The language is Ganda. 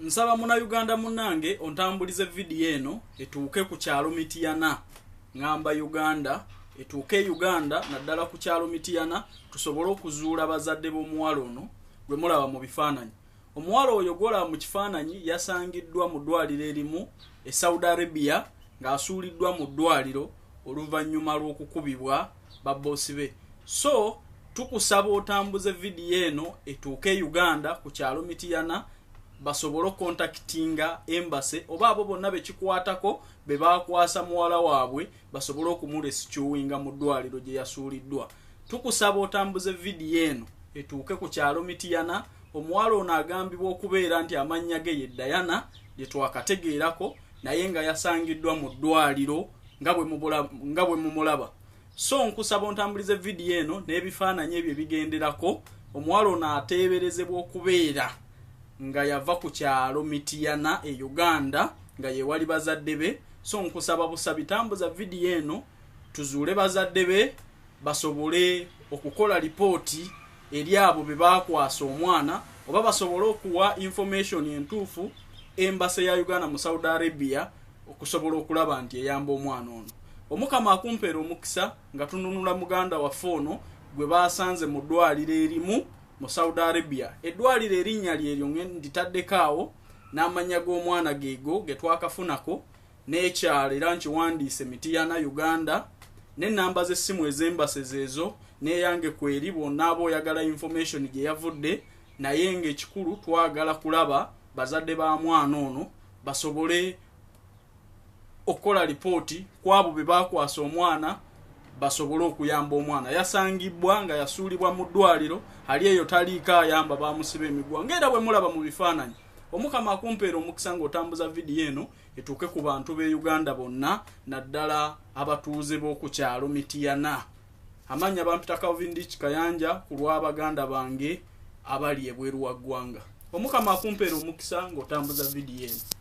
Nsaba muna Uganda munange ontambulize video eno etuuke ku kyalo Mityana ngamba Uganda etuuke Uganda naddala ku kyalo Mityana tusobole okuzuula bazadde b'omuwala ono gwe mulaba mu bifaananyi. Omuwala oyo gwolaba mu kifaananyi yasangiddwa mu ddwaliro erimu e Saudi Arabia ng'asuuliddwa mu ddwaliro oluvannyuma lw'okukubibwa babboosi be. So tukusaba otambuze video eno etuuke Uganda ku kyalo Mityana basobolo contactinga embassy oba abo bonna bekikwatako be bakwasa muwala waabwe basobolo okumurescuinga mu ddwaliro gye yasuuliddwa. Tukusaba otambuze video eno etuuke ku kyalo Mityana. Omuwala ono agambibwa okubeera nti amannya ge ye Diana ye twakategeerako naye nga yasangiddwa mu ddwaliro nga bwe mumulaba. So nkusaba ontambulize video eno n'ebifaananyi ebyo bigenderako. Omuwala ono ateeberezebwa okubeera nga yava ku kyalo Mityana e Uganda nga ye wali bazadde be. So nkusaba busabi tambuza video eno tuzuule bazadde be basobole okukola lipooti eri abo be bakwasa omwana oba basobole okuwa information entuufu embassy ya Uganda mu Saudi Arabia okusobola okulaba nti eyamba omwana ono. Omukama akumpeera omukisa nga tununula muganda waffe ono gwe basanze mu ddwaliro erimu mu Saudi Arabia. Eddwaliro erinnya lyeryo nditaddeko awo n'amannya g'omwana geego ge twakafunako n'ekyalo era nkiwandiise Mityana Uganda n'ennamba z'essimu ez'embase zeezo n'eyange kweri bonna aba oyagala information gye yavudde naye ng'ekikulu twagala kulaba bazadde ba mwana ono basobole okukola lipooti ku abo be bakwasa omwana basobole okuyamba omwana. Yasangibwa nga yasuulibwa mu ddwaliro ali eyo taliiko ayamba bamusiba emiguwa ng'era bwe mulaba mu bifaananyi. Omukama akumpeera omukisa ng'otambuza video eno etuuke ku bantu b'e Uganda bonna naddala abatuuze b'oku kyalo Mityana. Amanya bampita Calvin Dich Kayanja ku lw'abaganda bange abali ebweru wa ggwanga. Omukama akumpeera omukisa ng'otambuza video eno.